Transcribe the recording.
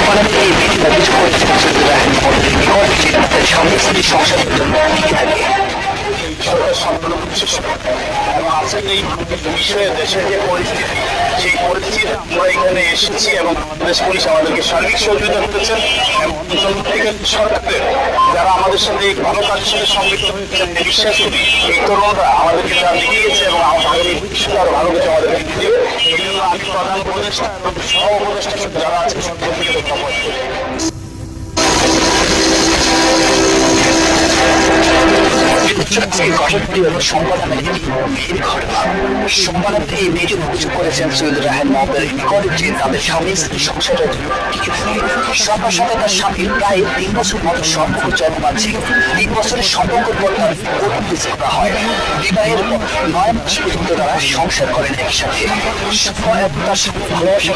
অনেকে এই ভিডিও অভিযোগ করেছেন সৈয়দ রাহেন রেকর্ড যে তাদের স্বামী স্ত্রী সংসারের জন্য টিকে থাকে। সরকার সম্পূর্ণ উচ্ছ্বসিত এবং আজকের এই বিষয়ে দেশের যে পরিস্থিতি, সেই পরিস্থিতিতে আমরা এখানে এসেছি এবং বাংলাদেশ পুলিশ আমাদেরকে সার্বিক সহযোগিতা করতেছেন এবং অন্তর্বর্তীকালীন সরকারের যারা আমাদের সাথে এই ভালো কাজের সাথে সম্পৃক্ত হয়েছেন বিশ্বাস করি এই তরুণরা আমাদেরকে যা দেখিয়ে গেছে এবং আগামী ভবিষ্যতে আরো ভালো কিছু আমাদেরকে দিবে। এই জন্য আমি প্রধান উপদেষ্টা এবং সহ উপদেষ্টা যারা আছে সরকার থেকে ধন্যবাদ করি। সম্পাদক এই ভিডিও অভিযোগ করেছেন সৈয়দ রাহেন মহম্মদের রেকর্ড যে তাদের স্বামী স্ত্রী সংসারের টিকে থাকে। সবার সাথে তার স্বামীর প্রায় 3 বছর মতো সম্পর্ক চলমান ছিল। 3 বছরের সম্পর্কের পর তার প্রথম বিয়ে করা হয়। বিবাহের পর 9 মাস পর্যন্ত তারা সংসার করেন একসাথে। তার সাথে ভালোবাসা